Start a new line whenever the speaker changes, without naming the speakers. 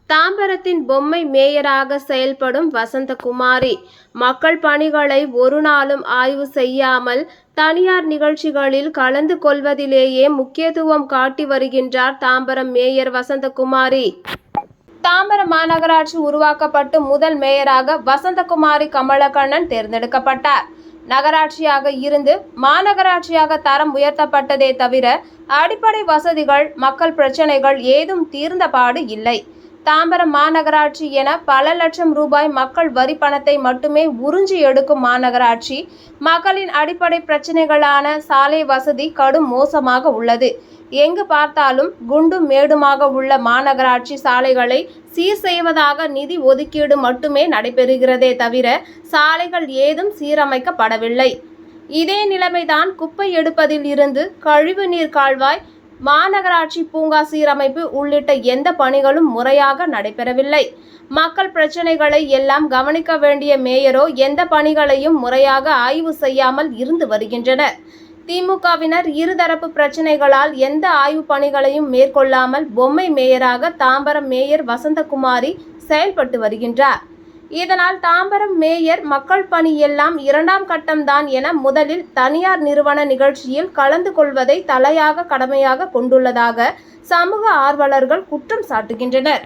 தாம்பரத்தின் பொம்மை மேயராக செயல்படும் வசந்தகுமாரி மக்கள் பணிகளை ஒரு நாளும் ஆய்வு செய்யாமல் தனியார் நிகழ்ச்சிகளில் கலந்து கொள்வதிலேயே முக்கியத்துவம் காட்டி வருகின்றார் தாம்பரம் மேயர் வசந்தகுமாரி. தாம்பரம் மாநகராட்சி உருவாக்கப்பட்டு முதல் மேயராக வசந்தகுமாரி கமலக்கண்ணன் தேர்ந்தெடுக்கப்பட்டார். நகராட்சியாக இருந்து மாநகராட்சியாக தரம் உயர்த்தப்பட்டதே தவிர அடிப்படை வசதிகள், மக்கள் பிரச்சனைகள் ஏதும் தீர்ந்தபாடு இல்லை. தாம்பரம் மாநகராட்சி என பல லட்சம் ரூபாய் மக்கள் வரி பணத்தை மட்டுமே உறிஞ்சி எடுக்கும் மாநகராட்சி மக்களின் அடிப்படை பிரச்சனைகளான சாலை வசதி கடும் மோசமாக உள்ளது. எங்கு பார்த்தாலும் குண்டும் மேடுமாக உள்ள மாநகராட்சி சாலைகளை சீர் செய்வதாக நிதி ஒதுக்கீடு மட்டுமே நடைபெறுகிறதே தவிர சாலைகள் ஏதும் சீரமைக்கப்படவில்லை. இதே நிலைமைதான் குப்பை எடுப்பதில் இருந்து கழிவு நீர் கால்வாய், மாநகராட்சி பூங்கா சீரமைப்பு உள்ளிட்ட எந்த பணிகளும் முறையாக நடைபெறவில்லை. மக்கள் பிரச்சனைகளை எல்லாம் கவனிக்க வேண்டிய மேயரோ எந்த பணிகளையும் முறையாக ஆய்வு செய்யாமல் இருந்து வருகின்றனர். திமுகவினர் இருதரப்பு பிரச்சனைகளால் எந்த ஆய்வு பணிகளையும் மேற்கொள்ளாமல் பொம்மை மேயராக தாம்பரம் மேயர் வசந்தகுமாரி செயல்பட்டு வருகின்றார். இதனால் தாம்பரம் மேயர் மக்கள் பணி எல்லாம் இரண்டாம் கட்டம்தான் என முதலில் தனியார் நிறுவன நிகழ்ச்சியில் கலந்து கொள்வதை தலையாக கடமையாக கொண்டுள்ளதாக சமூக ஆர்வலர்கள் குற்றம் சாட்டுகின்றனர்.